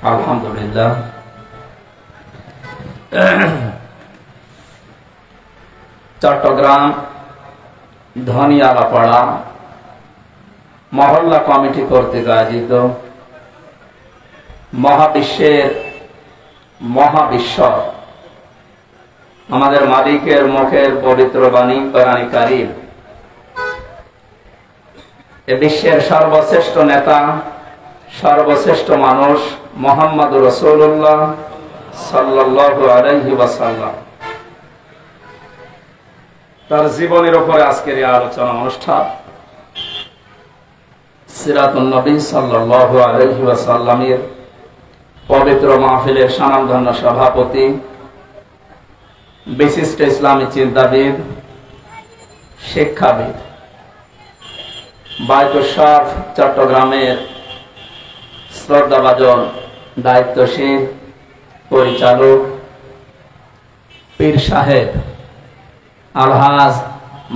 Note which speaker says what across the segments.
Speaker 1: আলহামদুলিল্লাহ। চট্টগ্রাম ধনিয়ালাপাড়া মহল্লা কমিটি কর্তৃক আয়োজিত মহাবিশ্বের মহাবিশ্ব আমাদের মালিকের মুখের পবিত্র বাণী কোরআন কারীম, এ বিশ্বের সর্বশ্রেষ্ঠ নেতা, সর্বশ্রেষ্ঠ মানুষ মুহাম্মদুর রাসূলুল্লাহ সাল্লাল্লাহু আলাইহি ওয়াসাল্লাম, তার জীবনের উপরে আজকের এই আলোচনা অনুষ্ঠান। সিরাতুন নবী সাল্লাল্লাহু আলাইহি ওয়াসাল্লামের পবিত্র মাহফিলের স্বনামধন্য সভাপতি, বিশিষ্ট ইসলামী চিন্তাবিদ, শিক্ষাবিদ, বায়তুল শরফ চট্টগ্রামের শ্রদ্ধাভাজন দায়িত্বশীল পরিচালক পীর সাহেব আলহাজ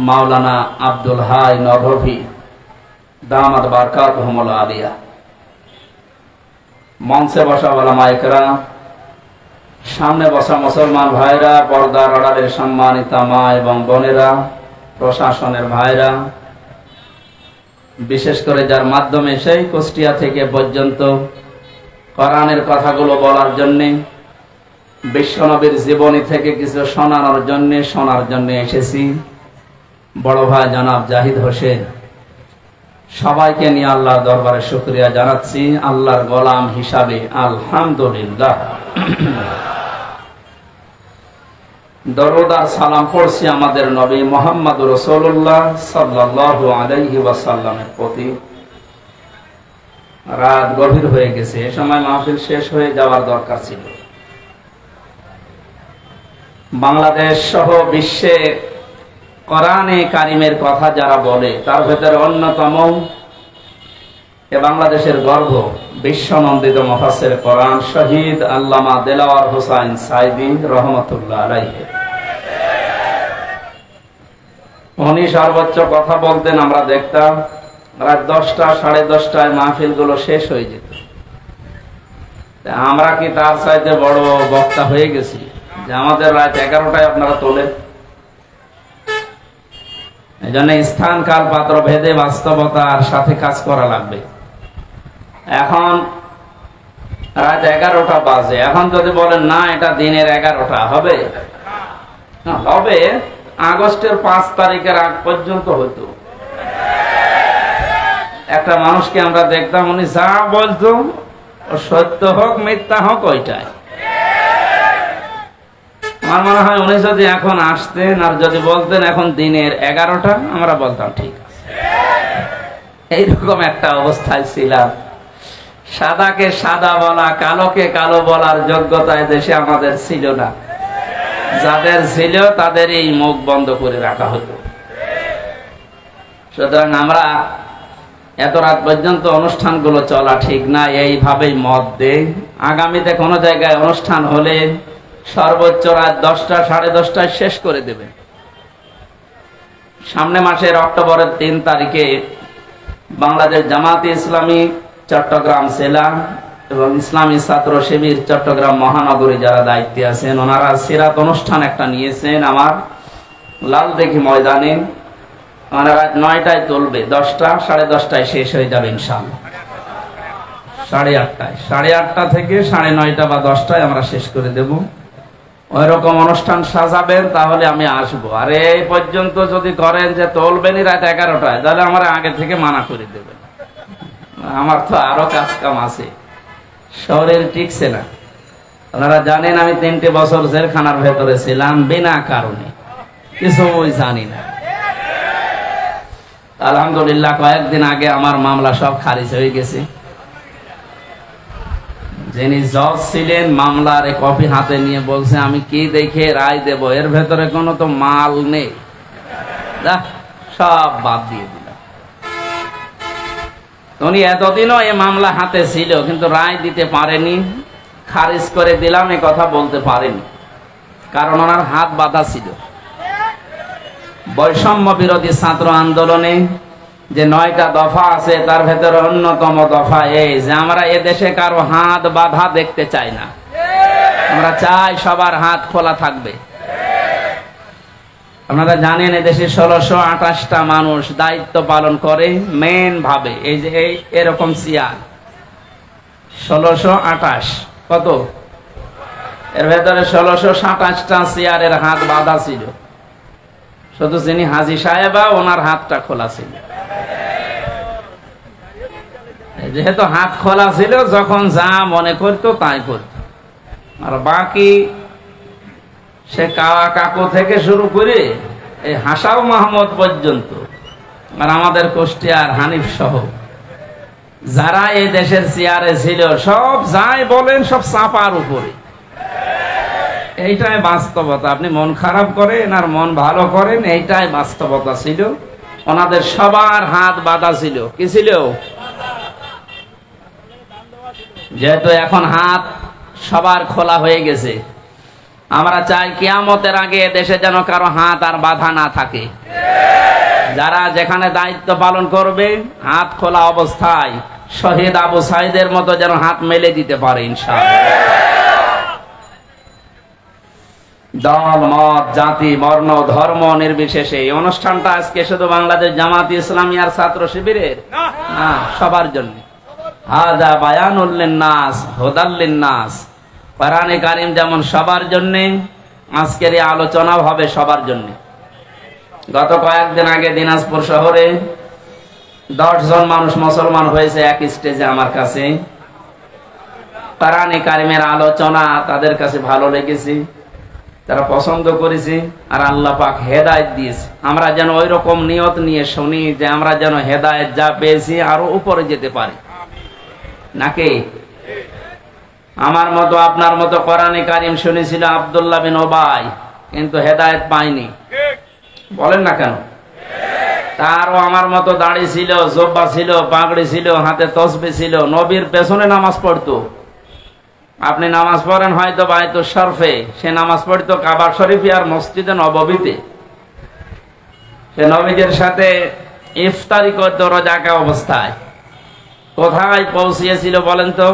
Speaker 1: মাওলানা আব্দুল হাই নরভী দামাত বারকাতুহুমুল আলিয়া, মঞ্চে বসা ওলামায়ে কেরাম, সামনে বসা মুসলমান ভাইরা, পর্দার আড়ালের সম্মানিতা মা এবং বোনেরা, প্রশাসনের ভাইরা, বিশেষ করে যার মাধ্যমে সেই কুষ্টিয়া থেকে পর্যন্ত কোরআনের কথাগুলো বলার জন্যে, বিশ্বনবীর জীবনী থেকে কিছু শোনার জন্য এসেছি, বড় ভাই জনাব জাহিদ হোসেন, সবাইকে নিয়ে আল্লাহর দরবারে শুকরিয়া জানাচ্ছি আল্লাহর গোলাম হিসাবে। আলহামদুলিল্লাহ। দরুদ আর সালাম পড়ছি আমাদের নবী মুহাম্মদুর রাসূলুল্লাহ সাল্লাল্লাহু আলাইহি ওয়াসাল্লামের প্রতি। রাত গভীর হয়ে গেছে, এ সময় মাহফিল শেষ হয়ে যাওয়ার দরকার ছিল। বাংলাদেশ সহ বিশ্বে কোরআনে কারিমের কথা যারা বলে তার ভেতরে অন্যতম এ বাংলাদেশের গর্ব বিশ্বনন্দিত মুফাসসির কোরআন শহীদ আল্লামা দেলাওয়ার হোসাইন সাইদী রহমাতুল্লাহ আলাইহি। উনি সর্বোচ্চ কথা বলতেন, আমরা দেখতাম রাত 10টা 10:30টায় মাহফিল গুলো শেষ হয়ে যেত। আমরা কি তার চাইতে বড় বক্তা হয়ে গেছি যে আমাদের রাত 11টায় আপনারা তোলেন? এই জন্য স্থান কাল পাত্র ভেদে বাস্তবতার সাথে কাজ করা লাগবে। এখন রাত 11টা বাজে, এখন যদি বলেন না এটা দিনের 11টা হবে, হবে আগস্টের 5 তারিখের আগ পর্যন্ত হতো। একটা মানুষকে আমরা দেখতাম, উনি যা বলতো সত্য হোক মিথ্যা হোক ওইটাই। আমার মনে হয় উনি যদি এখন আসতেন আর যদি বলতেন এখন দিনের 11টা, আমরা বলতাম ঠিক আছে। এইরকম একটা অবস্থায় ছিলাম। সাদাকে সাদা বলা, কালোকে কালো বলার যোগ্যতা দেশে আমাদের ছিল না। যাদের ছিল তাদের এই মুখ বন্ধ করে রাখা হতো। সুতরাং আমরা এত রাত পর্যন্ত অনুষ্ঠানগুলো চলা ঠিক না, এইভাবেই মত দেই। আগামীতে কোনো জায়গায় অনুষ্ঠান হলে সর্বোচ্চ রাত 10টা 10:30টায় শেষ করে দেবে। সামনে মাসের অক্টোবরের 3 তারিখে বাংলাদেশ জামাতে ইসলামী চট্টগ্রাম জেলা এবং ইসলামী ছাত্র শিবির চট্টগ্রাম মহানগরী যারা দায়িত্বে আছেন, ওনারা সিরাত অনুষ্ঠান একটা নিয়েছেন আমার লালদিঘি ময়দানে। ওনারা রাত 9টায় তুলবে, 10টা 10:30টায় শেষ হয়ে যাবে ইনশাআল্লাহ। 8:30টায় 8:30 থেকে 9:30 বা 10টায় আমরা শেষ করে দেব। ওই রকম অনুষ্ঠান সাজাবেন, তাহলে আমি আসবো। আর এই পর্যন্ত যদি করেন যে তুলবেনই রাত 11টায়, তাহলে আমার আগে থেকে মানা করে দেবেন। আমার তো আরো কাজ কাম আছে, শরীর টিকছে না। আপনারা জানেন আমি 3টে বছর জেলখানার ভেতরে ছিলাম বিনা কারণে, কিছুই জানি না। আলহামদুলিল্লাহ কয়েকদিন আগে আমার মামলা সব খারিজ হয়ে গেছে। যিনি জজ ছিলেন মামলার কপি হাতে নিয়ে বলছে আমি কি দেখে রায় দেব, এর ভেতরে কোনো তো মাল নেই, সব বাদ দিয়ে দিলাম। উনি এতদিনও এই মামলা হাতে ছিল কিন্তু রায় দিতে পারেনি, খারিজ করে দিলাম এ কথা বলতে পারেনি, কারণ ওনার হাত বাঁধা ছিল। বৈষম্য বিরোধী ছাত্র আন্দোলনে যে 9টা দফা আছে তার ভেতরে অন্যতম দফা এই যে আমরা এদেশে কারো হাত বাঁধা দেখতে চাই না, আমরা চাই সবার হাত খোলা থাকবে। আপনারা জানেন এদেশে 1628টা মানুষ দায়িত্ব পালন করে মেন ভাবে, এই যে এরকম চেয়ার 1628, কত এর ভেতরে 1627টা চেয়ারের হাত বাঁধা ছিল, শুধু যিনি হাজী সাহেবা ওনার হাতটা খোলা ছিল। যেহেতু হাত খোলা ছিল যখন যা মনে করতো তাই করত, আর বাকি সে কাওয়া কাকু থেকে শুরু করে এই হাসাও মাহমুদ পর্যন্ত আর আমাদের কুষ্টিয়ার হানিফ সহ যারা এই দেশের চেয়ারে ছিল সব যাই বলেন সব চাপার উপরে। এইটাই বাস্তবতা, আপনি মন খারাপ করেন আর মন ভালো করেন, এইটাই বাস্তবতা ছিল। ওনাদের সবার হাত বাঁধা ছিল, কি ছিল? যেহেতু এখন হাত সবার খোলা হয়ে গেছে, আমরা চাই কিয়ামতের আগে দেশে যেন কারো হাত আর বাধা না থাকে। যারা যেখানে দায়িত্ব পালন করবে হাত খোলা অবস্থায় শহীদ আবু সাইদের মতো যেন হাত মেলে দিতে পারে ইনশাআল্লাহ। দল মত জাতি বর্ণ ধর্ম নির্বিশেষে এই অনুষ্ঠানটা আজকে শুধু বাংলাদেশ জামাত ইসলামী আর ছাত্র শিবিরের না, সবার জন্য। হাযা বায়ানুল লিন্নাস হুদাল লিন্নাস, কোরআনে কারীম যেমন সবার জন্য, আজকের এই আলোচনা হবে সবার জন্য। গত কয়েকদিন আগে দিনাজপুর শহরে 10 জন মানুষ মুসলমান হয়েছে এক স্টেজে আমার কাছে। কোরআনে কারীমের আলোচনা তাদের কাছে ভালো লেগেছে, তারা পছন্দ করেছে, আর আল্লাহ পাক হেদায়েত দিয়েছে। আমরা যেন ওই রকম নিয়ত নিয়ে শুনি যে আমরা যেন হেদায়েত যা পেয়েছি আরো উপরে যেতে পারি, নাকি? আমার মতো আপনার মতো কোরআনে কারীম শুনেছিল আব্দুল্লাহ বিন ওবাই, কিন্তু হেদায়েত পায়নি, বলেন না কেন? তারও আমার মতো দাড়ি ছিল, জব্বা ছিল, পাগড়ি ছিল, হাতে তসবিহ ছিল, নবীর পেছনে নামাজ পড়তো। আপনি নামাজ পড়েন হয়তো বাইতু শরফে, সে নামাজ পড়তো কাবা শরীফে আর মসজিদে নববীতে। সে নবীদের সাথে ইফতারি করতো রোজাকা অবস্থায়। কোথায় পৌঁছিয়েছিল বলেন তো?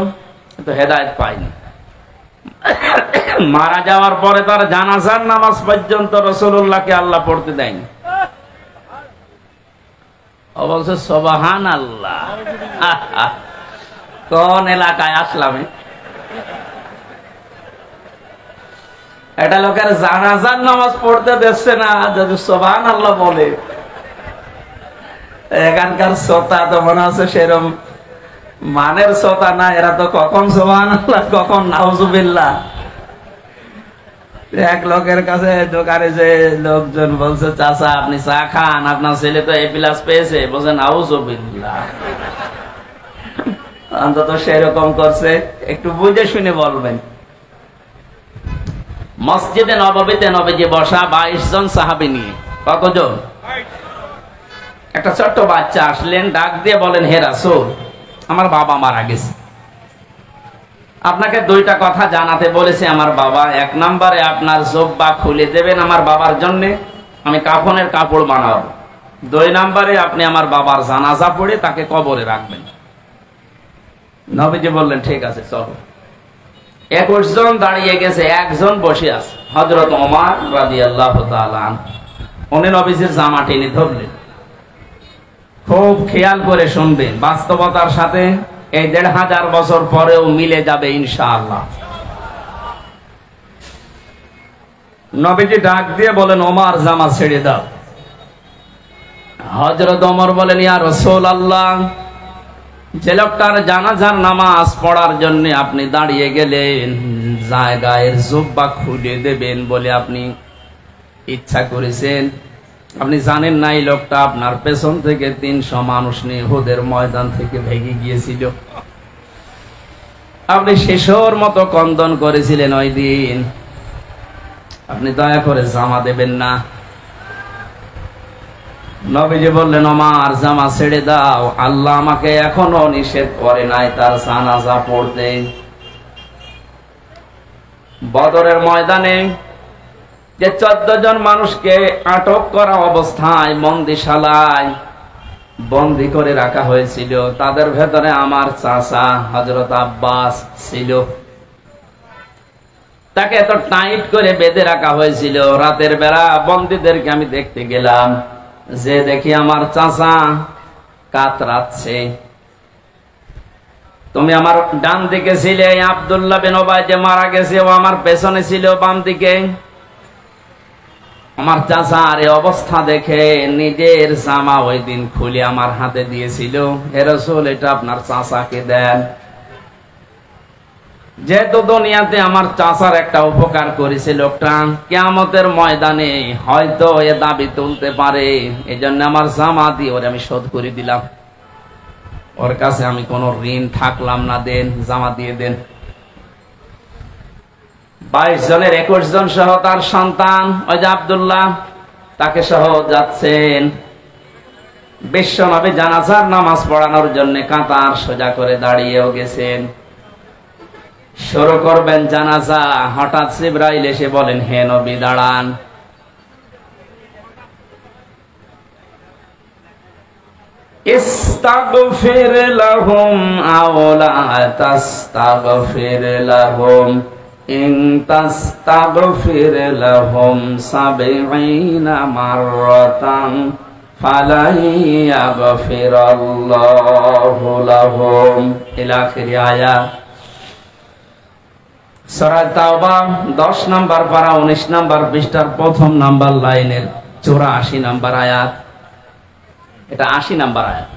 Speaker 1: তো হেদায়েত পায়নি। মারা যাওয়ার পরে তার জানাজার নামাজ পর্যন্ত রাসূলুল্লাহকে আল্লাহ পড়তে দেয়নি। ও বলছে সুবহানাল্লাহ। কোন এলাকায় আসলাম? এটা লোকের জানাজার নামাজ পড়তে দিচ্ছে না, যদি সুবহানাল্লাহ বলে। এখানকার শ্রোতা তো মনে হচ্ছে সেরকম মানের শ্রোতা না, এরা তো কখন সুবহানাল্লাহ কখন নাউজুবিল্লাহ। এক লোকের কাছে দোকানে যে লোকজন বলছে, চাচা আপনি চা খান, আপনার ছেলে তো A+ পেয়েছে, বলছে নাউজুবিল্লাহ। অন্তত সেরকম করছে, একটু বুঝে শুনে বলবেন। মসজিদে নববীতে নবীজি বসা 22 জন সাহাবী নিয়ে। কতজন? একটা ছোট্ট বাচ্চা আসলেন, ডাক দিয়ে বলেন, হে রাসূল, আমার বাবা মারা গেছে, আপনাকে 2টা কথা জানাতে বলেছে আমার বাবা। 1 নম্বরে আপনার জুব্বা খুলে দেবেন আমার বাবার জন্য, আমি কাফনের কাপড় বানাবো। 2 নম্বরে আপনি আমার বাবার জানাজা পড়ে তাকে কবরে রাখবেন। নবীজি বললেন ঠিক আছে চলো। 21 জন দাঁড়িয়ে গেছে, 1 জন বসে আছে, হযরত ওমর রাদিয়াল্লাহু তাআলা আনহু। উনি নবীজির জামা টেনে ধরলেন। খুব খেয়াল করে শুনবেন, বাস্তবতার সাথে এই 1500 বছর পরেও মিলে যাবে ইনশাআল্লাহ। নবীজি ডাক দিয়ে বলেন, ওমর জামা ছেড়ে দাও। হযরত ওমর বলেন, ইয়া রাসূলুল্লাহ, যে লোকটার জানাজার নামাজ পড়ার জন্য আপনি দাঁড়িয়ে গেলেন, জায়গায় জুব্বা খুলে দেবেন বলে আপনি ইচ্ছা করেছেন, আপনি জানেন না এই লোকটা আপনার পেছন থেকে 300 মানুষ নিয়ে উহুদের ময়দান থেকে ভেগে গিয়েছিল। আপনি শিশুর মতো ক্রন্দন করেছিলেন ওই দিন, আপনি দয়া করে জামা দেবেন না। নবীজি বললেন, ওমর জামা ছেড়ে দাও, আল্লাহ আমাকে এখনো নিষেধ করে নাই তার জানাজা পড়তে। বদরের ময়দানে যে 14 জন মানুষকে আটক করা অবস্থায় বন্দিশালায় বন্দী করে রাখা হয়েছিল। তাদের ভেতরে আমার চাচা হযরত আব্বাস ছিল। তাকে এত টাইট করে বেঁধে রাখা হয়েছিল। রাতের বেলা বন্দীদেরকে আমি দেখতে গেলাম, যে দেখি আমার চাচা কাতরাচ্ছে। তুমি আমার ডান দিকে ছিলে, আব্দুল্লাহ বিন উবাই যে মারা গেছে ও আমার পেছনে ছিল বাম দিকে। আমার চাচা আর এই অবস্থা দেখে নিজের জামা ওই দিন খুলে আমার হাতে দিয়েছিল, হে রাসূল এটা আপনার চাচাকে দেন। যেহেতু দুনিয়াতে আমার চাচার একটা উপকার করেছে লোকটা, কিয়ামতের ময়দানে হয়তো এ দাবি তুলতে পারে, এজন্য আমার জামা দিয়ে ওরে আমি শোধ করে দিলাম। ওর কাছে আমি কোনো ঋণ থাকলাম না, দেন জামা দিয়ে দেন। 22 জনের 21 জন সহ তার সন্তান ওই যে আব্দুল্লাহ, তাকে সহ যাচ্ছেন। বিশ্বনবী জানাজার নামাজ পড়ানোর জন্য কাতার সোজা করে দাঁড়িয়েও গেছেন। শুরু করবেন জানাজা, হঠাৎ জিবরাইল এসে বলেন, হে নবী দাঁড়ান। ইস্তাগফির লাহুম আও লা তাস্তাগফির লাহুম ইন তাস্তাগফির লাহুম 70 মাররাতান ফালাই ইয়াগফিরাল্লাহু লাহুম ইলা আখির আয়াত। সূরা তাওবা 10 নম্বর পারা 19 নম্বর পৃষ্ঠার প্রথম নাম্বার লাইনের 84 নম্বর আয়াত। এটা 80 নম্বর আয়াত।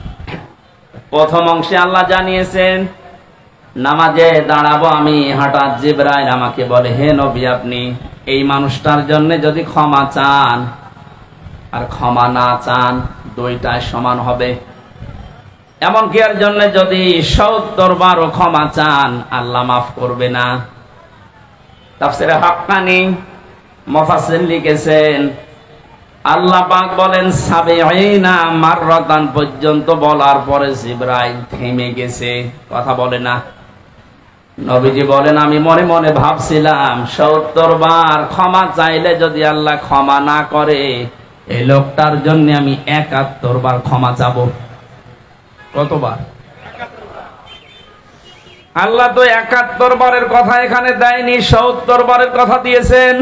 Speaker 1: প্রথম অংশে আল্লাহ জানিয়েছেন নামাজে দাঁড়াবো আমি, হঠাৎ জিবরাইল আমাকে বলে, হে নবী আপনি এই মানুষটার জন্য যদি ক্ষমা চান আর ক্ষমা না চান দুইটাই সমান হবে। এমনকি এর জন্য যদি 70 বারও ক্ষমা চান আল্লাহ মাফ করবে না। তাফসীরে হাক্কানি মুফাসসির লিখেছেন আল্লাহ পাক বলেন 70 মাররাতান পর্যন্ত বলার পরে জিবরাইল থেমে গেছে, কথা বলে না। নবীজি বলেন আমি মনে মনে ভাবছিলাম 70 বার ক্ষমা চাইলে যদি আল্লাহ ক্ষমা না করে, এই লোকটার জন্য আমি 71 বার ক্ষমা চাবো। কতবার? আল্লাহ তো 71 বারের কথা এখানে দেয়নি, 70 বারের কথা দিয়েছেন।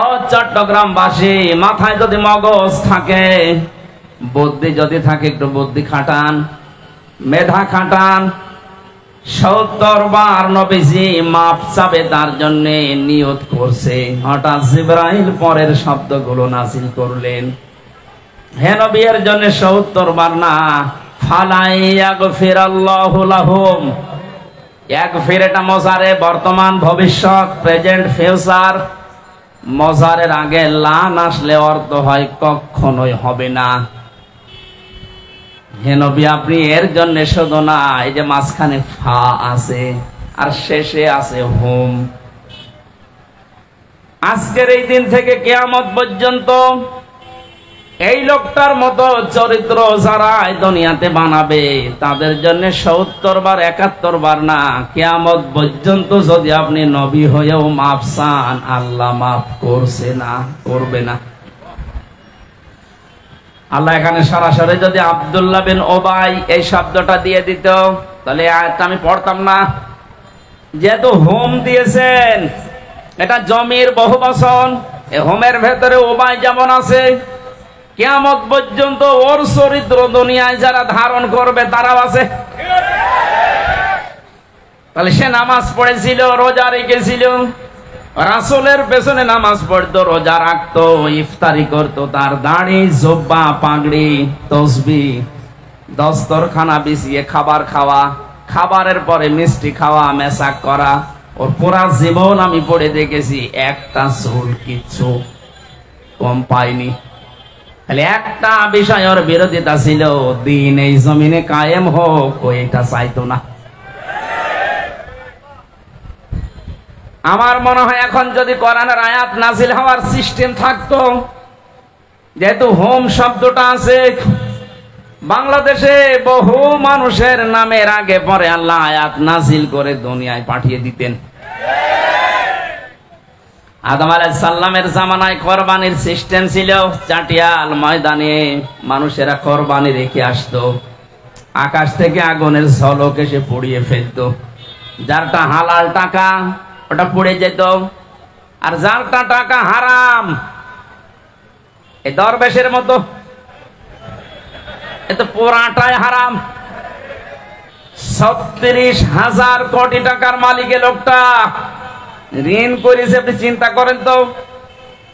Speaker 1: ও চট্টগ্রামবাসী, মাথায় যদি মগজ থাকে, বুদ্ধি যদি থাকে, একটু বুদ্ধি খাটান, মেধা খাটান। 70 বার নবীজি মাফ চাবে তার জন্য নিয়ত করছে। হঠাৎ জিবরাইল পরের শব্দগুলো নাযিল করলেন, হে নবী এর জন্য 70 বার না, ফালাই ইয়াগফিরাল্লাহু লাহুম। ইয়াগফির এটা মজারে, বর্তমান ভবিষ্যৎ, প্রেজেন্ট ফিউচার। মজারের আগে লান আসলে অর্থ হয় কখনোই হবে না। হে নবী আপনি এর জন্য শুধু না, এই যে মাঝখানে ফা আছে আর শেষে আছে হুম। আজকের এই দিন থেকে কিয়ামত পর্যন্ত এই লোকটার মতো চরিত্র যারা দুনিয়াতে বানাবে তাদের জন্য 70 বার 71 বার না, কিয়ামত পর্যন্ত যদি আপনি নবী হয়েও মাফ চান আল্লাহ মাফ করছে না, করবে না। আল্লাহ এখানে সরাসরি যদি আব্দুল্লাহ বিন উবাই এই শব্দটা দিয়ে দিত তাহলে আয়াতটা আমি পড়তাম না। যেহেতু হোম দিয়েছেন, এটা জমির বহুবচন, এই হোমের ভেতরে উবাই যেমন আছে, কিয়ামত পর্যন্ত ওর চরিত্র দুনিয়ায় যারা ধারণ করবে তারাও আছে। তাহলে সে নামাজ পড়েছিল, রোজা রেখেছিল, রাসূলের পেছনে নামাজ পড়তো, রোজা রাখতো, ইফতারি করতো, তার দাড়ি জুব্বা পাগড়ি তসবিহ, দস্তরখানা বিছিয়ে খাবার খাওয়া, খাবারের পরে মিষ্টি খাওয়া, মেসাক করা, ওর পুরা জীবন আমি পড়ে দেখেছি একটা চুল কিচ্ছু কম পাইনি। খালি একটা বিষয়ের বিরোধিতা ছিল, দিন এই জমিনে কায়েম হোক, ও এটা চাইতো না। আমার মনে হয় এখন যদি কোরআনের আয়াত নাজিল হওয়ার সিস্টেম থাকতো, যেহেতু হোম শব্দটা আছে, বাংলাদেশে বহু মানুষের নামের আগে পরে আল্লাহ আয়াত নাজিল করে দুনিয়ায় পাঠিয়ে দিতেন। আদম আলাইহিস সালামের জামানায় কোরবানির সিস্টেম ছিল, চাটিয়াল ময়দানে মানুষেরা কোরবানি রেখে আসতো, আকাশ থেকে আগুনের ঝলক এসে পুড়িয়ে ফেলতো। যারটা হালাল টাকা ওটা পুড়ে যেত, আর যারটা টাকা হারাম, এই দরবেশের মতো, এ তো পুরাটাই হারাম। ৩৬,০০০ কোটি টাকার মালিক লোকটা ঋণ করেছে, আপনি চিন্তা করেন তো।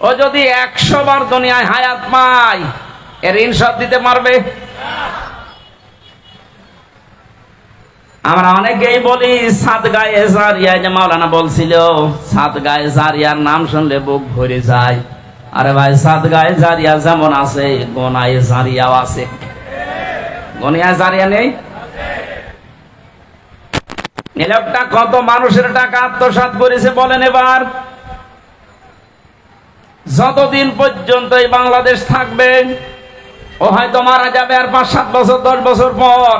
Speaker 1: ও যদি ১০০ বার দুনিয়ায় হায়াত পায়, এ ঋণ সব দিতে পারবে? আমরা অনেকেই বলি সাদগায়ে জারিয়া, যে মাওলানা বলছিল সাদগায়ে জারিয়ার নাম শুনলে বুক ভরে যায়। আরে ভাই, সাদগায়ে জারিয়া যেমন আছে, গোনায়ে জারিয়াও আছে। গোনায়ে জারিয়া নেই? এই লোকটা কত মানুষের টাকা আত্মসাৎ করেছে বলেন এবার। যতদিন পর্যন্ত এই বাংলাদেশ থাকবে, ও হয়তো মারা যাবে আর ৫-৭ বছর ১০ বছর পর।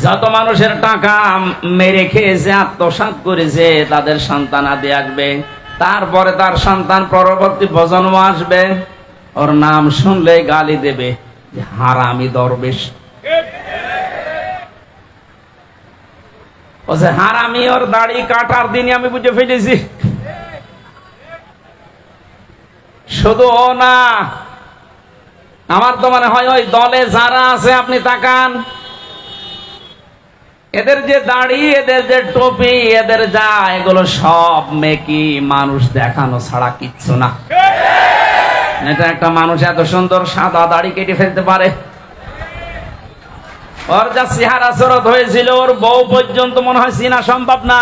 Speaker 1: যত মানুষের টাকা মেরে খেয়েছে, আত্মসাৎ করেছে, তাদের সন্তানাদি আসবে, তারপরে তার সন্তান পরবর্তী প্রজন্ম আসবে, ওর নাম শুনলে গালি দেবে যে হারামি দরবেশ। বলছে হারামি, ওর দাড়ি কাটার দিনই আমি বুঝে ফেলেছি। শুধু ও না, আমার তো মনে হয় ওই দলে যারা আছে, আপনি তাকান, এদের যে দাড়ি, এদের যে টুপি, এদের যা, এগুলো সব মেকি মানুষ দেখানো ছাড়া কিচ্ছু না। এটা একটা মানুষ এত সুন্দর সাদা দাড়ি কেটে ফেলতে পারে? ওর যা চেহারা সুরত হয়েছিল, ওর বউ পর্যন্ত মনে হয় চিনা সম্ভব না।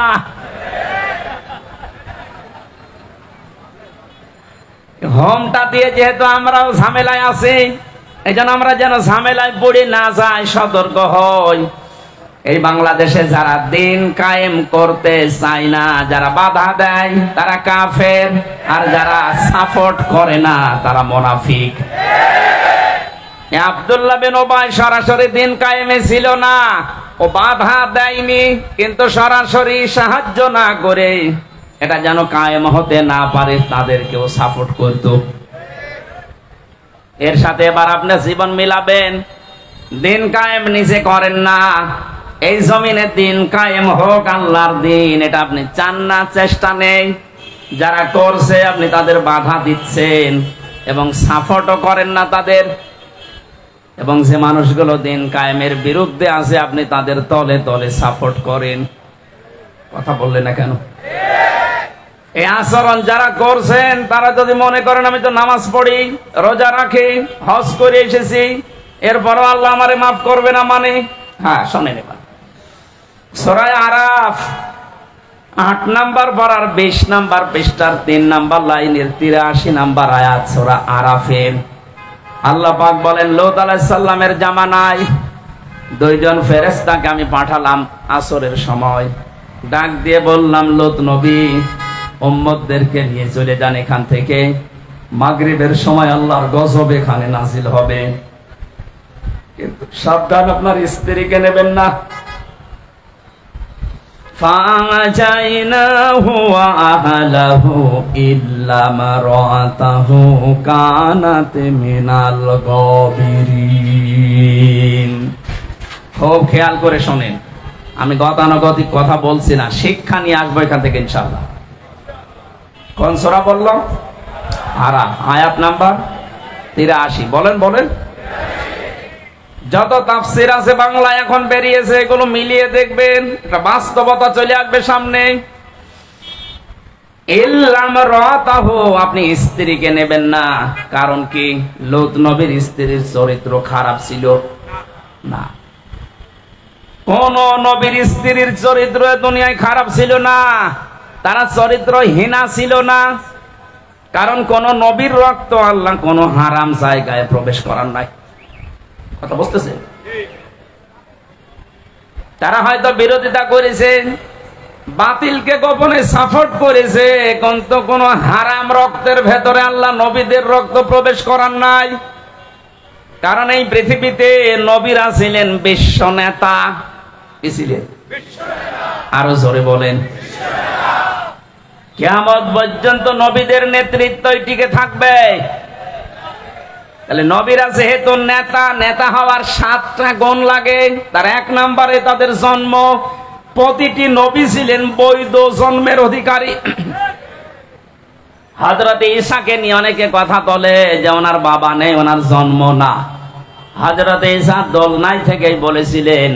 Speaker 1: হোমটা দিয়ে যেহেতু আমরাও ঝামেলায় আছি, এই জন্য আমরা যেন ঝামেলায় পড়ে না যাই, সতর্ক হই। এই বাংলাদেশে যারা দিন কায়েম করতে চায় না, যারা বাধা দেয়, তারা কাফের, আর যারা সাপোর্ট করে না, তারা মুনাফিক। আব্দুল্লাহ বিন উবাই সরাসরি দিন কায়েমে ছিল না, ও বাধা দেয়নি, কিন্তু সরাসরি সাহায্য না করে এটা যেন কায়েম হতে না পারে, তাদেরকেও সাপোর্ট করত। এর সাথে এবার আপনি জীবন মিলাবেন। দিন কায়েম নিজে করেন না, এই জমিনে দিন কায়েম হোক, আল্লাহর দিন, এটা আপনি চান না, চেষ্টা নেই। যারা করছে আপনি তাদের বাধা দিচ্ছেন এবং সাপোর্টও করেন না তাদের। এবং যে মানুষগুলো দিন কায়েমের বিরুদ্ধে আছে, আপনি তাদের তলে তলে সাপোর্ট করেন। কথা বললেন না কেন? এই আচরণ যারা করছেন, তারা যদি মনে করেন আমি তো নামাজ পড়ি, রোজা রাখি, হজ করে এসেছি, এরপরও আল্লাহ আমারে মাফ করবে না, মানে হ্যাঁ, শোনেন এবার সূরা আরাফ ৮ নাম্বার পারার ২০ নাম্বার পৃষ্ঠার ৩ নাম্বার লাইনের ৮৩ নাম্বার আয়াত সূরা আরাফের। আল্লাহ পাক বলেন, লূত আলাইহিস সালামের জামানায় ২ জন ফেরেশতাকে আমি পাঠালাম আসরের সময়, ডাক দিয়ে বললাম, লূত নবী উম্মতদেরকে নিয়ে চলে যান এখান থেকে, মাগরিবের সময় আল্লাহর গজব এখানে নাজিল হবে, কিন্তু সাবধান, আপনার স্ত্রীকে নেবেন না। فَأَنجَيْنَاهُ وَأَهْلَهُ إِلَّا امْرَأَتَهُ كَانَتْ مِنَ الْغَابِرِينَ। খুব খেয়াল করে শোনেন, আমি গতানুগতিক কথা বলছি না, শিক্ষা নিয়ে আসবো এখান থেকে ইনশাআল্লাহ। কোন সূরা বললাম? আরাফ, আয়াত নাম্বার ৮৩। বলেন বলেন। যত তাফসীর আছে বাংলায় এখন বেরিয়েছে, এগুলো মিলিয়ে দেখবেন, একটা বাস্তবতা চলে আসবে সামনে। ইল্লা ইমরাতাহু, আপনি স্ত্রীকে নেবেন না। কারণ কি? লূত নবীর স্ত্রীর চরিত্র খারাপ ছিল না। কোন নবীর স্ত্রীর চরিত্র দুনিয়ায় খারাপ ছিল না, তারা চরিত্রহীনা ছিল না। কারণ কোন নবীর রক্ত আল্লাহ কোন হারাম জায়গায় প্রবেশ করার নাই। কথা বুঝতেছে? তারা হয়তো বিরোধিতা করেছে, বাতিলকে গোপনে সাপোর্ট করেছে, কিন্তু কোন হারাম রক্তের ভেতরে আল্লাহ নবীদের রক্ত প্রবেশ করার নাই। কারণ এই পৃথিবীতে নবীরা ছিলেন বিশ্ব নেতা। কি ছিলেন? আরো জোরে বলেন। কিয়ামত পর্যন্ত নবীদের নেতৃত্বই টিকে থাকবে। তাহলে নবীরা যেহেতু নেতা হওয়ার 7টা গুণ লাগে, তার 1 নম্বরে তাদের জন্ম। প্রতিটি নবী ছিলেন বৈধ জন্মের অধিকারী। হযরত ঈসাকে নিয়ে অনেকে কথা বলে যে ওনার বাবা নেই, ওনার জন্ম না। হযরত ঈসা দোলনায় থেকেই বলেছিলেন,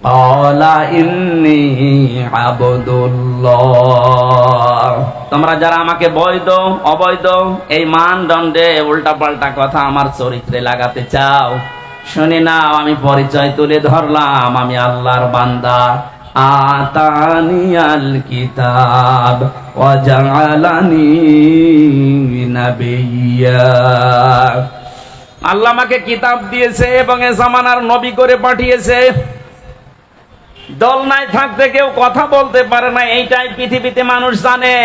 Speaker 1: ক্বালা ইন্নী আবদুল্লাহ। তোমরা যারা আমাকে বৈধ অবৈধ এই মানদণ্ডে উল্টাপাল্টা কথা আমার চরিত্রে লাগাতে চাও, শুনে নাও, আমি পরিচয় তুলে ধরলাম, আমি আল্লাহর বান্দা। আতানিয়াল কিতাব ওয়া জাআলানি নাবিয়্যা। আল্লাহ আমাকে কিতাব দিয়েছে এবং এ জামানার নবী করে পাঠিয়েছে। দোলনায় থাকতে কেউ কথা বলতে পারে না, এইটাই পৃথিবীতে মানুষ জানে।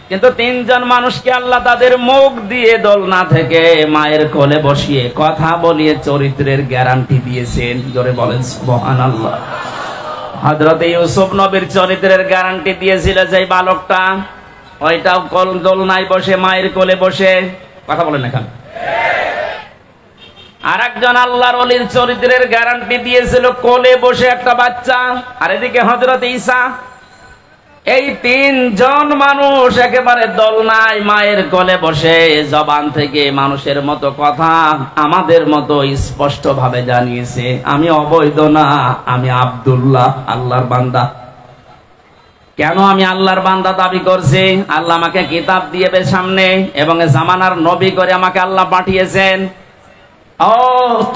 Speaker 1: কিন্তু 3 জন মানুষকে আল্লাহ তাদের মুখ দিয়ে দোলনা থেকে মায়ের কোলে বসিয়ে কথা বলিয়ে চরিত্রের গ্যারান্টি দিয়েছেন। জোরে বলেন সুবহানাল্লাহ। হযরত ইউসুফ নবীর চরিত্রের গ্যারান্টি দিয়েছিল যে বালকটা, ওইটাও দোলনায় বসে মায়ের কোলে বসে কথা বলেন এখানে। আর একজন আল্লাহর ওলির চরিত্রের গ্যারান্টি দিয়েছিল কোলে বসে একটা বাচ্চা। আর এদিকে হযরত ঈসা। এই 3 জন মানুষ একেবারে দোলনায় মায়ের কোলে বসে জবান থেকে মানুষের মতো কথা আমাদের মতো স্পষ্ট ভাবে জানিয়েছে, আমি অবৈধ না, আমি আব্দুল্লাহ, আল্লাহর বান্দা। কেন আমি আল্লাহর বান্দা দাবি করছি? আল্লাহ আমাকে কিতাব দিয়েবে সামনে এবং জামানার নবী করে আমাকে আল্লাহ পাঠিয়েছেন। ও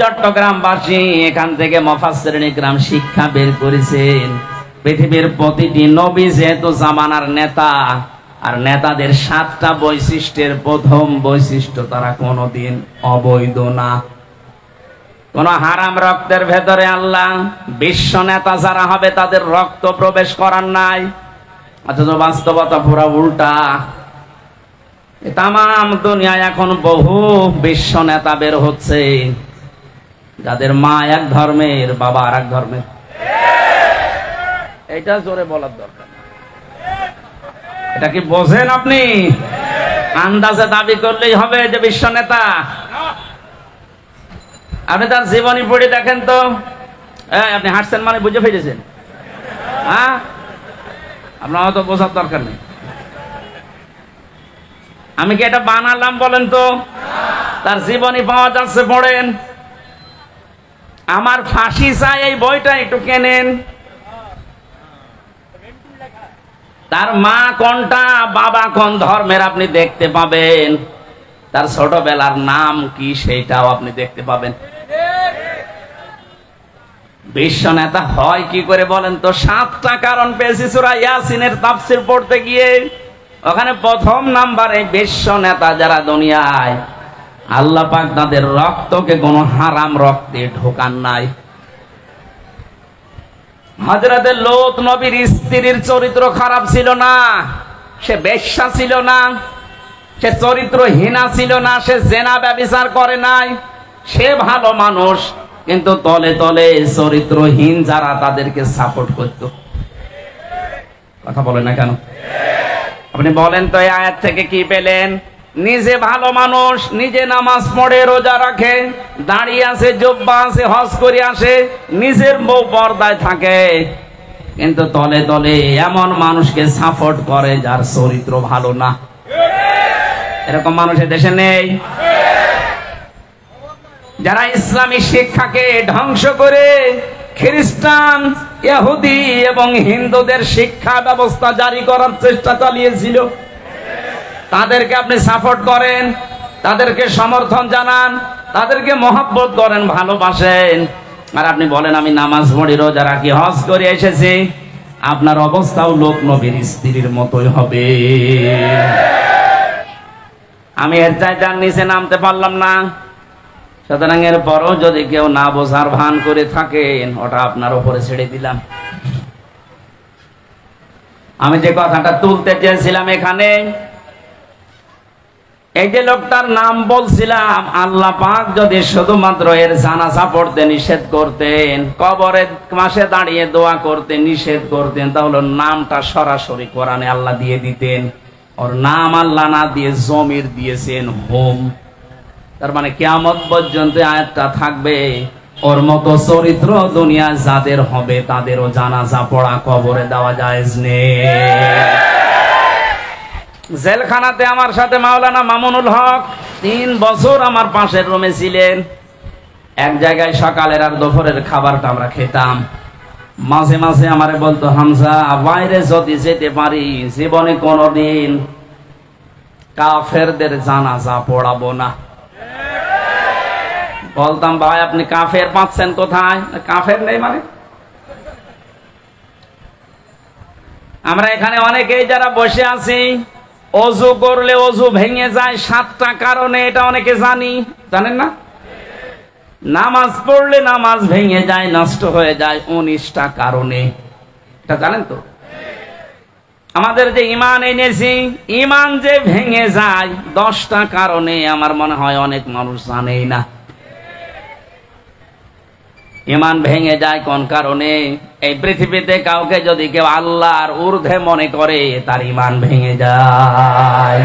Speaker 1: চট্টগ্রামবাসী, এখান থেকে মুফাসসিরিন ইকরাম শিক্ষা বের করেছেন, পৃথিবীর প্রতিটি নবী যেহেতু জামানার নেতা, আর নেতাদের 7টা বৈশিষ্ট্যের প্রথম বৈশিষ্ট্য তারা কোনোদিন অবৈধ না। কোন হারাম রক্তের ভেতরে আল্লাহ বিশ্ব নেতা যারা হবে তাদের রক্ত প্রবেশ করার নাই। অথচ বাস্তবতা পুরো উল্টা। তামাম দুনিয়ায় এখন বহু বিশ্ব নেতা বের হচ্ছে যাদের মা এক ধর্মের, বাবা আর এক ধর্মের। এটা জোরে বলার দরকার। এটা কি বোঝেন আপনি? আন্দাজে দাবি করলেই হবে যে বিশ্ব নেতা? আপনি তার জীবনী পড়ে দেখেন তো। আপনি হাঁটছেন মানে বুঝে ফেলেছেন? হ্যাঁ, আপনার অত বোঝার দরকার নেই। আমি কি এটা বানালাম বলেন তো? তার জীবনী পাওয়া যাচ্ছে, পড়েন। আমার ফাঁসি চাই এই বইটা একটু কেনেন। তার মা কোনটা, বাবা কোন ধর্মের আপনি দেখতে পাবেন। তার ছোটবেলার নাম কি সেইটাও আপনি দেখতে পাবেন। বিশ্ব নেতা হয় কি করে বলেন তো? 7টা কারণ পেয়েছি সূরা ইয়াসিনের তাফসীর পড়তে গিয়ে। ওখানে প্রথম নাম্বারে বিশ্ব নেতা যারা দুনিয়ায়, আল্লাহ পাক তাদের রক্তকে কোনো হারাম রক্তে ঢোকান নাই। হযরত লূত নবীর স্ত্রীর চরিত্র খারাপ ছিল না, সে বেশ্যা ছিল না, সে চরিত্রহীনা ছিল না, সে জেনা ব্যভিচার করে নাই, সে ভালো মানুষ। কিন্তু তলে তলে চরিত্রহীন যারা তাদেরকে সাপোর্ট করত। কথা বলে না কেন? আপনি বলেন তো এই আয়াত থেকে কি পেলেন? নিজে ভালো মানুষ, নিজে নামাজ পড়ে, রোজা রাখে, দাঁড়িয়ে আছে, জুব্বা আছে, হজ করে আসে, নিজের বউ পর্দায় থাকে, কিন্তু তলে তলে এমন মানুষকে সাপোর্ট করে যার চরিত্র ভালো না। এরকম মানুষের দেশে নেই? যারা ইসলামী শিক্ষাকে ধ্বংস করে খ্রিস্টান, ইহুদি এবং হিন্দুদের শিক্ষা ব্যবস্থা জারি করার চেষ্টা চালিয়েছিল, তাদেরকে আপনি সাপোর্ট করেন, তাদেরকে সমর্থন জানান, তাদেরকে মহব্বত করেন, ভালোবাসেন। আর আপনি বলেন আমি নামাজ পড়ি, রোজা রাখি, হজ করে এসেছি, আপনার অবস্থাও লোক নবীর স্ত্রীর মতোই হবে। আমি এর চাইতে নিচে নামতে পারলাম না। সুতরাং এর পরও যদি কেউ না বোঝার ভান করে থাকেন, ওটা আপনার উপরে ছেড়ে দিলাম। আমি যে কথাটা তুলতে চেয়েছিলাম এখানে, এই যে লোকটার নাম বলছিলাম, আল্লাহ পাক যদি শুধুমাত্র এর জানাজা পড়তে নিষেধ করতেন, কবরের পাশে দাঁড়িয়ে দোয়া করতে নিষেধ করতেন, তাহলে নামটা সরাসরি কোরআনে আল্লাহ দিয়ে দিতেন। ওর নাম আল্লাহ না দিয়ে জমির দিয়েছেন হোম। তার মানে কিয়ামত পর্যন্ত আয়াতটা থাকবে, ওর মতো চরিত্র দুনিয়া যাদের হবে তাদেরও জানাজা পড়া কবরে দেওয়া জায়েজ নেই। জেলখানাতে আমার সাথে মাওলানা মামুনুল হক 3 বছর আমার পাশের রুমে ছিলেন। এক জায়গায় সকালের আর দুপুরের খাবারটা আমরা খেতাম। মাঝে মাঝে আমারে বলতো, হামজা বাইরে যদি যেতে পারি জীবনে কোনোদিন কাফেরদের জানাজা পড়াবো না। বলতাম, ভাই আপনি কাফের পাচ্ছেন কোথায়? কাফের নেই মানে? আমরা এখানে অনেকেই যারা বসে আছি, অজু করলে অজু ভেঙে যায় 7টা কারণে, এটা অনেকে জানি, জানেন না? নামাজ পড়লে নামাজ ভেঙে যায়, নষ্ট হয়ে যায় 19টা কারণে, এটা জানেন তো? আমাদের যে ঈমান এনেছি, ঈমান যে ভেঙে যায় 10টা কারণে, আমার মনে হয় অনেক মানুষ জানেই না। ঈমান ভেঙে যায় কোন কারণে? এই পৃথিবীতে কাউকে যদি কেউ আল্লাহর ঊর্ধ্বে মনে করে, তার ঈমান ভেঙে যায়।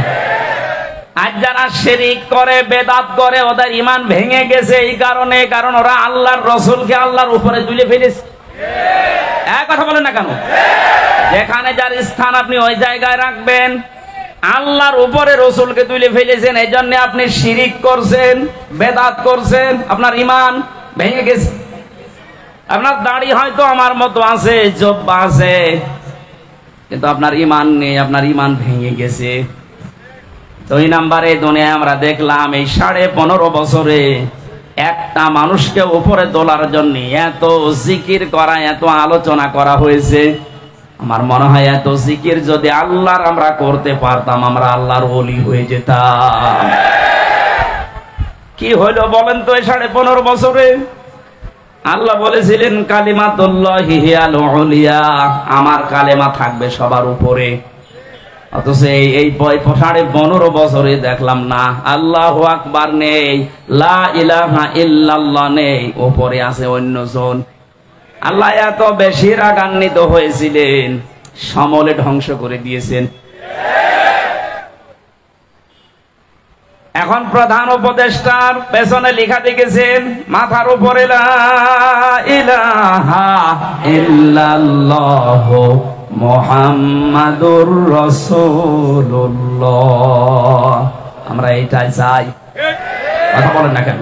Speaker 1: আজ যারা শিরিক করে, বেদাত করে, ওদের ঈমান ভেঙে গেছে এই কারণে, কারণ ওরা আল্লাহর রাসূলকে আল্লাহর উপরে তুলে ফেলেছে। এক কথা বলেন না কেন? যেখানে যার স্থান আপনি ওই জায়গায় রাখবেন। আল্লাহর উপরে রাসূলকে তুলে ফেলেছেন, এই জন্য আপনি শিরিক করছেন, বেদাত করছেন, আপনার ঈমান ভেঙে গেছে। আপনার দাড়ি হয়তো আমার মতো আছে, জব্বা আছে, কিন্তু আপনার ঈমান নেই, আপনার ঈমান ভেঙে গেছে। 2 নম্বরে দুনিয়ায় আমরা দেখলাম এই 15.5 বছরে একটা মানুষকে উপরে তোলার জন্য এত জিকির করা, এত আলোচনা করা হয়েছে। আমার মনে হয় এত জিকির যদি আল্লাহর আমরা করতে পারতাম, আমরা আল্লাহর ওলি হয়ে যেতাম। কি হইলো বলেন তো এই 15.5 বছরে? আল্লাহ বলেছিলেন কালিমাতুল্লাহি হিয়াল উলিয়া, আমার কালেমা থাকবে সবার উপরে। অথচ এই 15.5 বছরে দেখলাম না, আল্লাহু আকবার নেই, লা ইলাহা ইল্লাল্লাহ নেই, উপরে আছে অন্যজন। আল্লাহ এত বেশি রাগান্বিত হয়েছিলেন, সমলে ধ্বংস করে দিয়েছেন। এখন প্রধান উপদেষ্টার পেছনে লেখা দেখেছেন, মাথার উপরে লা ইলাহা ইল্লাল্লাহ মুহাম্মাদুর রাসূলুল্লাহ। আমরা এইটাই চাই, কথা বলেন না কেন?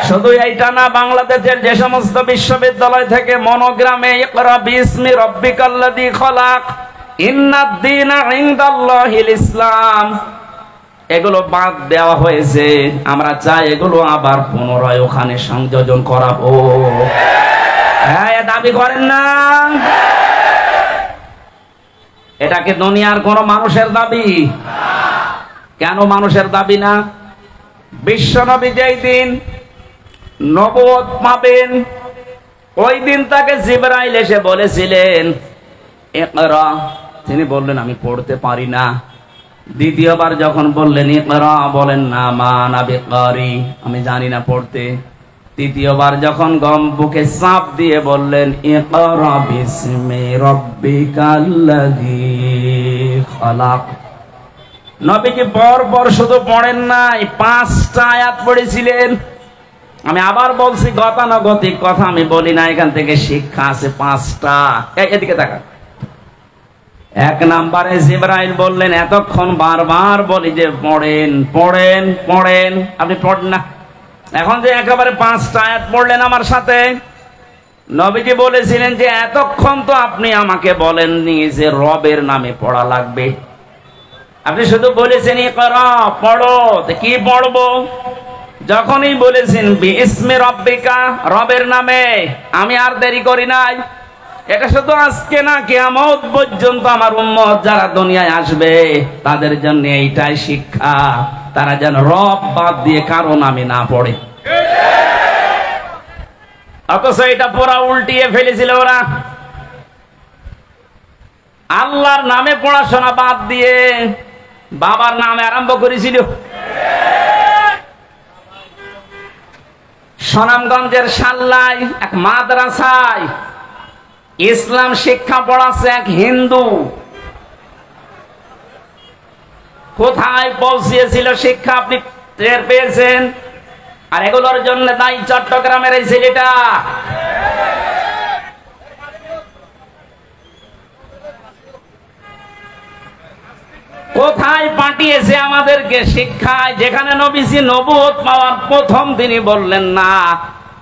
Speaker 1: শুধু এইটা না, বাংলাদেশের যে সমস্ত বিশ্ববিদ্যালয় থেকে মনোগ্রামে ইকরা বিসমি রাব্বিকাল্লাযী খলাক, ইন্নাদ-দীনা ইনদাল্লাহিল ইসলাম, এগুলো বাদ দেওয়া হয়েছে। আমরা চাই এগুলো আবার পুনরায় ওখানে সংযোজন করাবো। হ্যাঁ, দাবি করেন না? এটা কি দুনিয়ার কোন মানুষের দাবি? কেন মানুষের দাবি না? বিশ্বনবী যেই দিন নবুয়ত পাবেন, ওই দিন তাকে জিবরাইল এসে বলেছিলেন ইকরা, তিনি বললেন আমি পড়তে পারি না। দ্বিতীয়বার যখন বললেন ইকরা, বলেন না মা আনা বিকারি, আমি জানি না পড়তে। তৃতীয়বার যখন গম বুকে চাপ দিয়ে বললেন ইকরা বিসমি রাব্বিকাল্লাযী খলাক, নবীজি পর শুধু পড়েন নাই, 5টা আয়াত পড়েছিলেন। আমি আবার বলছি, গতানুগতিক কথা আমি বলি না, এখান থেকে শিক্ষা আছে 5টা। এদিকে তাকান। 1 নম্বরে জিবরাইল বললেন, এতক্ষণ বারবার বলি যে পড়েন পড়েন পড়েন, আপনি পড়েন না। এখন যে একেবারে 5টা আয়াত পড়লেন আমার সাথে, নবীজি বলেছিলেন যে এতক্ষণ তো আপনি আমাকে বলেননি যে রবের নামে পড়া লাগবে, আপনি শুধু বলেছেন ইকরা, পড়ো। কি পড়বো? যখনই বলেছেন বিসমি রাব্বিকা, রবের নামে, আমি আর দেরি করি নাই। এটা শুধু আজকে না, কিয়ামত পর্যন্ত আমার উম্মত যারা দুনিয়ায় আসবে তাদের জন্য এইটাই শিক্ষা, তারা যেন রব বাদ দিয়ে কারো নামে না পড়ে। অথচ এটা পুরা উল্টিয়ে ফেলেছিল ওরা, আল্লাহর নামে পড়াশোনা বাদ দিয়ে বাবার নামে আরম্ভ করেছিল। সুনামগঞ্জের সাল্লায় এক মাদ্রাসায় ইসলাম শিক্ষা পড়াচ্ছে এক হিন্দু। কোথায় পৌঁছিয়েছিল শিক্ষা আপনি টের পেয়েছেন? আর এগুলোর জন্য দায়ী চট্টগ্রামের এই ছেলেটা। কোথায় পাঠিয়েছে আমাদেরকে শিক্ষায়, যেখানে নবীজি নবুয়ত পাওয়ার প্রথম তিনি বললেন না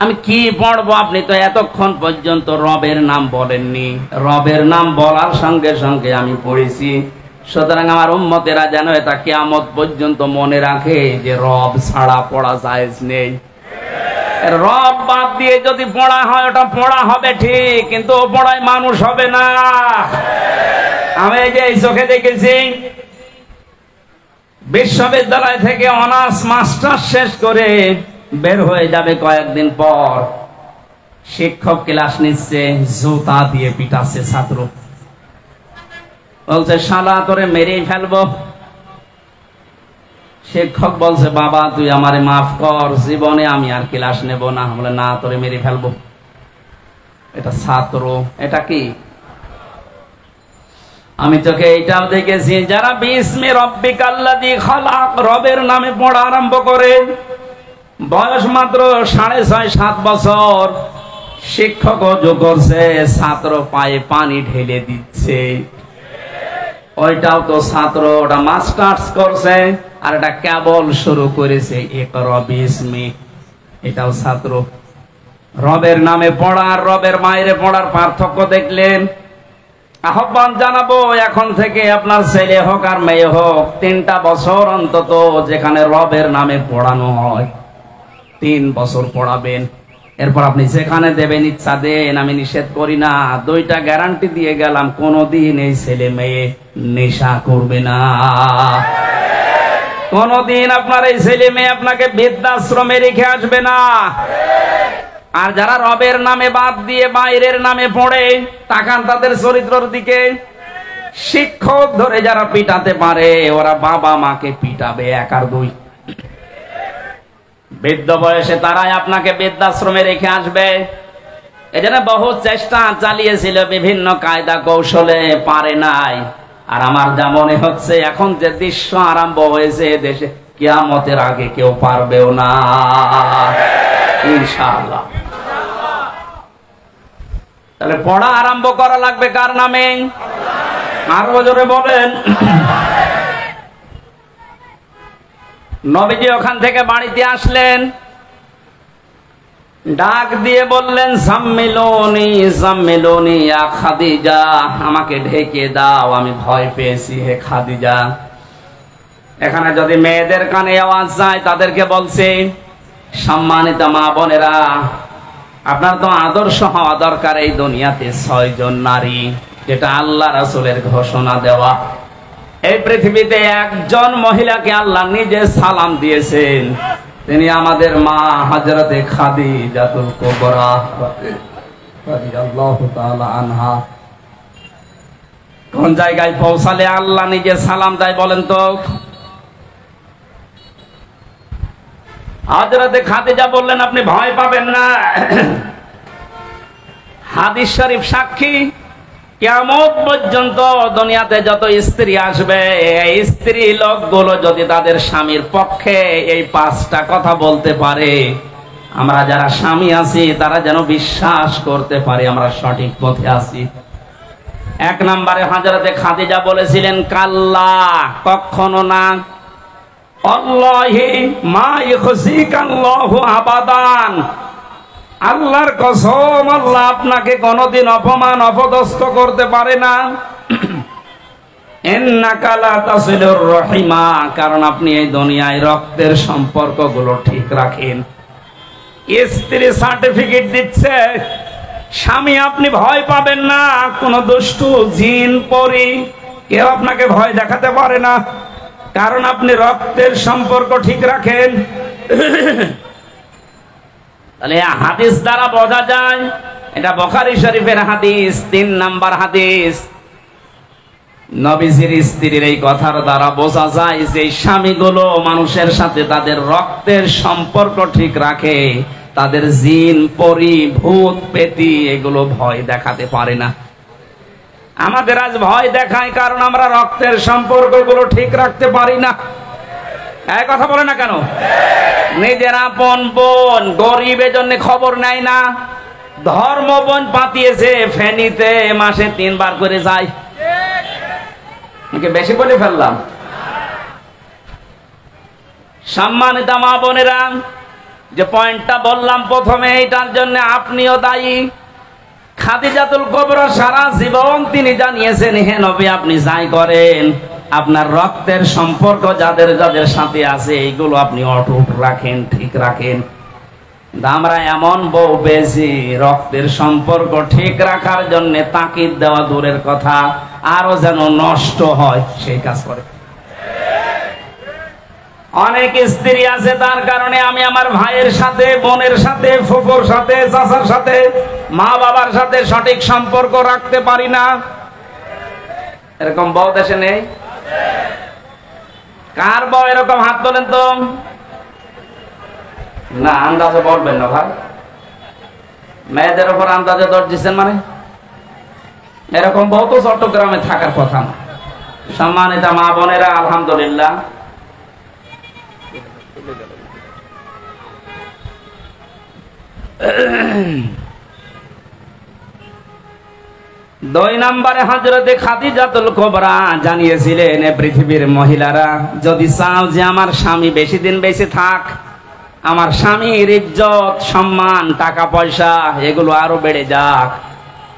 Speaker 1: আমি কি পড়বো, আপনি তো এতক্ষণ পর্যন্ত রবের নাম বলেননি। রবের নাম বলার সঙ্গে সঙ্গে আমি পড়েছি। সুতরাং আমার উম্মতেরা যেন এটা কিয়ামত পর্যন্ত মনে রাখে যে রব ছাড়া পড়া জায়েজ নেই। রব বাদ দিয়ে যদি পড়া হয় ওটা পড়া হবে ঠিক, কিন্তু ও পড়ায় মানুষ হবে না। আমি এই যে এই চোখে দেখেছি, বিশ্ববিদ্যালয় থেকে অনার্স মাস্টার শেষ করে বের হয়ে যাবে কয়েকদিন পর, শিক্ষক ক্লাস নিচ্ছে, জুতা দিয়ে পিটাচ্ছে ছাত্র, বলছে শালা তোরে মেরেই ফেলবো। শিক্ষক বলছে বাবা তুই আমারে মাফ কর, জীবনে আমি আর ক্লাস নেব না। বলে না তোরে মেরে ফেলবো। এটা ছাত্র, এটা কি? আমি তোকে এইটাও দেখেছি যারা বিস্মি রব্বিকাল্লাযী খালাক রবের নামে পড়া আরম্ভ করে, বয়স মাত্র 6.5-7 বছর, শিক্ষক অজু করছে, ছাত্র পায়ে পানি ঢেলে দিচ্ছে। ওইটাও তো ছাত্র, ওটা মাস্টার্স করছে, আর এটা কেবল শুরু করেছে ইকরা বিস্মি, এটাও ছাত্র। রবের নামে পড়া আর রবের মায়েরে পড়ার পার্থক্য দেখলেন? আহ্বান জানাবো এখন থেকে আপনার ছেলে হোক আর মেয়ে হোক 3টা বছর অন্তত যেখানে রবের নামে পড়ানো হয় 3 বছর পড়াবেন। এরপর আপনি যেখানে দেবেন ইচ্ছা দেন, আমি নিষেধ করি না। 2টা গ্যারান্টি দিয়ে গেলাম, কোনদিন এই ছেলে মেয়ে নেশা করবে না। কোনদিন আপনার এই ছেলে মেয়ে আপনাকে বৃদ্ধাশ্রমে রেখে আসবে না। আর যারা রবের নামে বাদ দিয়ে বাইরের নামে পড়ে, তাকান তাদের চরিত্রের দিকে। শিক্ষক ধরে যারা পিটাতে পারে ওরা বাবা মাকে পিটাবে 1 আর 2। বৃদ্ধ বয়সে তারাই আপনাকে বৃদ্ধাশ্রমে রেখে আসবে। এজন্য বহু চেষ্টা চালিয়েছিল বিভিন্ন কায়দা কৌশলে, পারে নাই। আর আমার যা মনে হচ্ছে এখন যে দৃশ্য আরম্ভ হয়েছে দেশে, কিয়ামতের আগে কেউ পারবেও না ইনশাআল্লাহ। তাহলে পড়া আরম্ভ করা লাগবে কার নামে? আরো জোরে বলেন। নবীজি ওখান থেকে বাড়িতে আসলেন, ডাক দিয়ে বললেন জাম্মিলুনি জাম্মিলুনি ইয়া খাদিজা, আমাকে ঢেকে দাও, আমি ভয় পেয়েছি হে খাদিজা। এখানে যদি মেয়েদের কানে আওয়াজ যায় তাদেরকে বলছে, সম্মানিত মা বোনেরা, আপনার তো আদর্শ হওয়া দরকার এই দুনিয়াতে 6 জন নারী, যেটা আল্লাহ রাসূলের ঘোষণা দেওয়া। এই পৃথিবীতে একজন মহিলাকে আল্লাহ নিজে সালাম দিয়েছেন, তিনি আমাদের মা হযরতে খাদিজাতুল কুবরা রাদিয়াল্লাহু তাআলা আনহা। কোন জায়গায় পৌঁছালে আল্লাহ নিজে সালাম দেয় বলেন তো? হযরতে খাদিজা বললেন আপনি ভয় পাবেন না। হাদিস শরীফ সাক্ষী, কিয়ামত পর্যন্ত দুনিয়াতে যত স্ত্রী আসবে, এই স্ত্রী লোকগুলো যদি তাদের স্বামীর পক্ষে এই 5টা কথা বলতে পারে, আমরা যারা স্বামী আছি তারা যেন বিশ্বাস করতে পারে আমরা সঠিক পথে আছি। 1 নম্বরে হযরতে খাদিজা বলেছিলেন কাল্লা, কখনো না। আল্লাহি মা ইখজিকাল্লাহু আবাদান, আল্লাহর কসম আল্লাহ আপনাকে কোনদিন অপমান অপদস্থ করতে পারে না। ইন্নাকা লা তাসিলুর রহিমা, কারণ আপনি এই দুনিয়ায় রক্তের সম্পর্কগুলো ঠিক রাখেন। স্ত্রী সার্টিফিকেট দিচ্ছে, স্বামী আপনি ভয় পাবেন না। কোন দুষ্টু জিন পরী কেউ আপনাকে ভয় দেখাতে পারে না, কারণ আপনি রক্তের সম্পর্ক ঠিক রাখেন। তাহলে হাদিস দ্বারা বোঝা যায়, এটা বুখারী শরীফের হাদিস, 3 নাম্বার হাদিস। নবীজির স্ত্রীর এই কথার দ্বারা বোঝা যায় যে স্বামীগুলো মানুষের সাথে তাদের রক্তের সম্পর্ক ঠিক রাখে, তাদের জিন পরি ভূত পেতি এগুলো ভয় দেখাতে পারে না। আমাদের আজ ভয় দেখায় কারণ আমরা রক্তের সম্পর্কগুলো ঠিক রাখতে পারি না। এই কথা বলে না কেন? নিজের আপন বোন গরিবের জন্য খবর নেয় না, ধর্ম বোন পাতিয়েছে ফেনীতে মাসে 3 বার করে যায়। বেশি বলে ফেললাম? সম্মানিত মা বোনেরা, যে পয়েন্টটা বললাম প্রথমে, এটার জন্য আপনিও দায়ী। খাদিজাতুল কুবরা সারা জীবন তিনি জানিয়েছেন, হে নবী আপনি যাই করেন আপনার রক্তের সম্পর্ক যাদের যাদের সাথে আছে এইগুলো আপনি অটুট রাখেন, ঠিক রাখেন। আমরা এমন বউ পেয়েছি রক্তের সম্পর্ক ঠিক রাখার জন্য তাকিদ দেওয়া দূরের কথা, আরো যেন নষ্ট হয় সেই কাজ করে। অনেক স্ত্রী আছে তার কারণে আমি আমার ভাইয়ের সাথে, বোনের সাথে, ফুফুর সাথে, চাচার সাথে, মা বাবার সাথে সঠিক সম্পর্ক রাখতে পারি না। এরকম বউ দেশে নেই? কার বউ এরকম? হাত তোলেন তো। না, আন্দাজে বলবেন না ভাই। মেয়েদের উপর আন্দাজে দর দিচ্ছেন মানে? এরকম বউ তো চট্টগ্রামে থাকার কথা না। সম্মানিত মা বোনেরা, আলহামদুলিল্লাহ দুই নম্বরে হযরতে খাদিজাতুল কুবরা জানিয়েছিলেন, পৃথিবীর মহিলারা যদি চাও যে আমার স্বামী বেশি দিন বেঁচে থাক, আমার স্বামীর ইজ্জত সম্মান টাকা পয়সা এগুলো আরো বেড়ে যাক,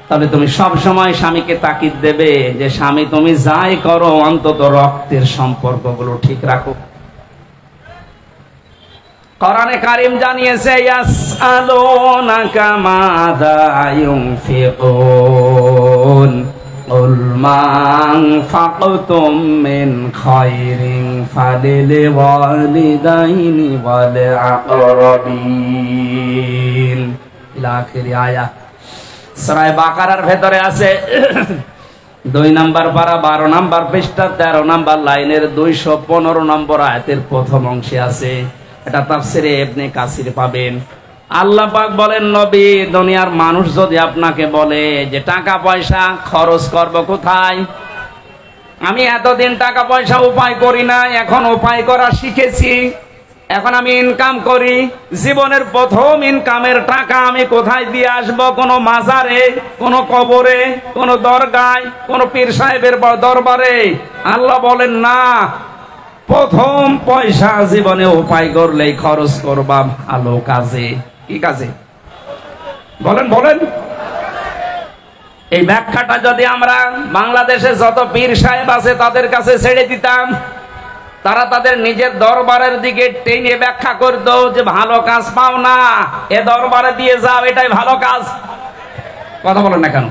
Speaker 1: তবে তুমি সব সময় স্বামীকে তাকিদ দেবে যে স্বামী তুমি যাই করো অন্তত রক্তের সম্পর্কগুলো ঠিক রাখো। কোরআনে কারীম জানিয়েছে, ইয়াসআলুনাকা মাযা ইউনফিকুন কুল মা আনফাকতুম মিন খায়রিন ফালিল ওয়ালিদাইনি ওয়াল আকরাবিন ইলা আখিরি আয়াত। সূরা বাকারার ভেতরে আছে 2 নম্বর পারা 12 নম্বর পৃষ্ঠা 13 নম্বর লাইনের 215 নম্বর আয়াতের প্রথম অংশে আছে। এটা তাফসিরে ইবনে কাসির পাবেন। আল্লাহ পাক বলেন, নবী দুনিয়ার মানুষ যদি আপনাকে বলে যে টাকা পয়সা খরচ করব কোথায়, আমি এতদিন টাকা পয়সা উপায় করি না, এখন উপায় করা শিখেছি, এখন আমি ইনকাম করি, জীবনের প্রথম ইনকামের টাকা আমি কোথায় দিয়ে আসব? কোন মাজারে, কোন কবরে, কোন দরগায়, কোন পীর সাহেবের দরবারে? আল্লাহ বলেন না, প্রথম পয়সা জীবনে উপায় করলেই খরচ করবা ভালো কাজে। কি কাজে? বলেন বলেন। এই ব্যাখ্যাটা যদি আমরা বাংলাদেশে যত পীর সাহেব আছে তাদের কাছে ছেড়ে দিতাম, তারা তাদের নিজের দরবারের দিকে টেনে ব্যাখ্যা করতো যে ভালো কাজ পাও না, এ দরবারে দিয়ে যাও, এটাই ভালো কাজ। কথা বলেন না কেন?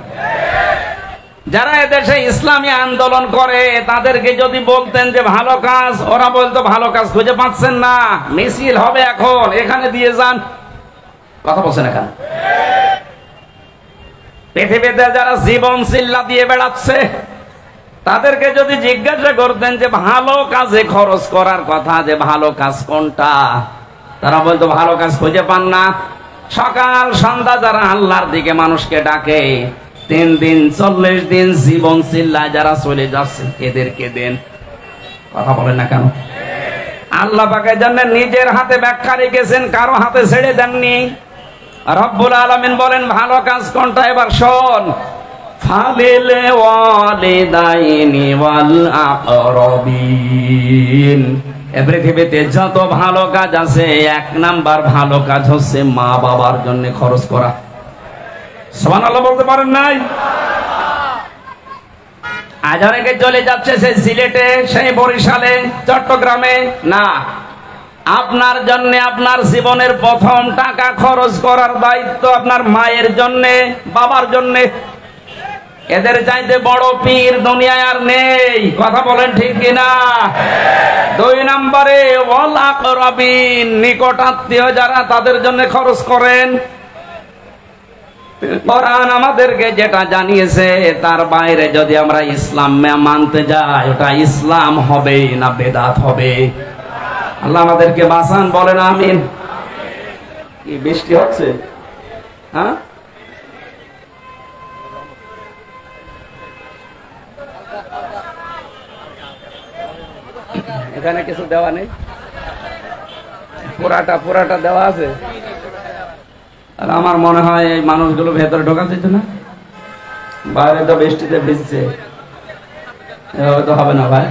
Speaker 1: যারা এদেশে ইসলামী আন্দোলন করে তাদেরকে যদি বলতেন যে ভালো কাজ, ওরা বলতো ভালো কাজ খুঁজে পাচ্ছেন না, মিছিল হবে এখন, এখানে দিয়ে যান। কথা বলছেন না কেন? পৃথিবীতে যারা জীবন চিল্লা দিয়ে বেড়াচ্ছে তাদেরকে যদি জিজ্ঞাসা করতেন যে ভালো কাজে খরচ করার কথা, যে ভালো কাজ কোনটা, তারা বলতো ভালো কাজ খুঁজে পান না। সকাল সন্ধ্যা যারা আল্লাহর দিকে মানুষকে ডাকে, 3 দিন 40 দিন জীবন চিল্লায় যারা চলে যাচ্ছে, এদেরকে দেন। কথা বলেন না কেন? আল্লাহ পাকের জন্য নিজের হাতে ব্যাখ্যা রেখেছেন, কারো হাতে ছেড়ে দেননি। রব্বুল আলামিন বলেন ভালো কাজ কোনটা, এবার শোন, ফালিল ওয়ালিদাইনি ওয়াল আকরাবিন। এই পৃথিবীতে যত ভালো কাজ আছে 1 নাম্বার ভালো কাজ হচ্ছে মা বাবার জন্য খরচ করা। সুবহানাল্লাহ বলতে পারেন নাই? আজ অনেকে চলে যাচ্ছে সেই সিলেটে, সেই বরিশালে, চট্টগ্রামে। না, আপনার জন্য আপনার জীবনের প্রথম টাকা খরচ করার দায়িত্ব আপনার মায়ের জন্য, বাবার জন্য। এদের চাইতে বড় পীর দুনিয়ায় আর নেই। কথা বলেন ঠিক কিনা? 2 নম্বরে ওয়াল আকরাবিন, নিকট আত্মীয় যারা, তাদের জন্য খরচ করেন। কোরআন আমাদেরকে যেটা জানিয়েছে তার বাইরে যদি আমরা ইসলাম মানতে যাই, ওটা ইসলাম হবে না বেদাত হবে? আল্লাহ আমাদেরকে বাঁচান, বলেন আমিন। কি বৃষ্টি হচ্ছে? হ্যাঁ, এখানে কিছু দেওয়া নেই, পুরাটা দেওয়া আছে। আর আমার মনে হয় এই মানুষগুলো ভেতরে ঢোকা যেত না, বাইরে তো বৃষ্টিতে ভিজছে, এভাবে তো হবে না ভাই।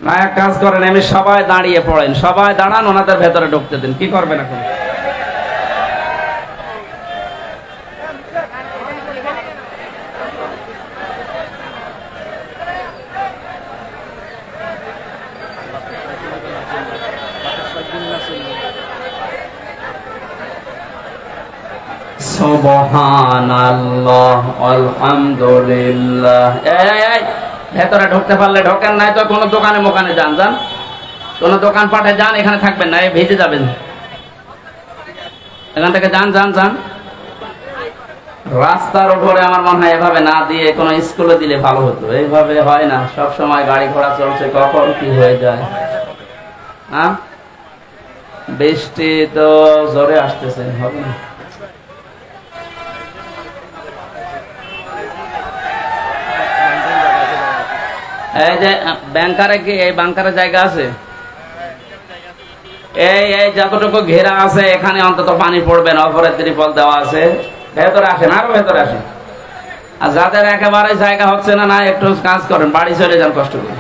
Speaker 1: না, এক কাজ করেন, আমি সবাই দাঁড়িয়ে পড়েন, সবাই দাঁড়ান, ওনাদের ভেতরে ঢুকতে দিন। কি করবেন এখন? সুবহানাল্লাহ, আলহামদুলিল্লাহ। এই ভেতরে ঢুকতে পারলে ঢোকেন, নাই তো কোনো দোকানে মোকানে যান, কোনো দোকান পাঠে যান, এখানে থাকবেন না, এই ভিজে যাবেন। এখান থেকে যান। রাস্তার উপরে আমার মনে হয় এভাবে না দিয়ে কোনো স্কুলে দিলে ভালো হতো। এইভাবে হয় না, সব সময় গাড়ি ঘোড়া চলছে, কখন কি হয়ে যায়। হ্যাঁ, বৃষ্টি তো জোরে আসতেছে, হবে না। এই যে ব্যাংকারে কি এই বাংকারের জায়গা আছে? এই যতটুকু ঘেরা আছে এখানে অন্তত পানি পড়বে না, অপরের ত্রিপল দেওয়া আছে। ভেতরে আসেন, আরো ভেতরে আসেন। আর যাদের একেবারে জায়গা হচ্ছে না, একটু কাজ করেন, বাড়ি চলে যান কষ্ট করে।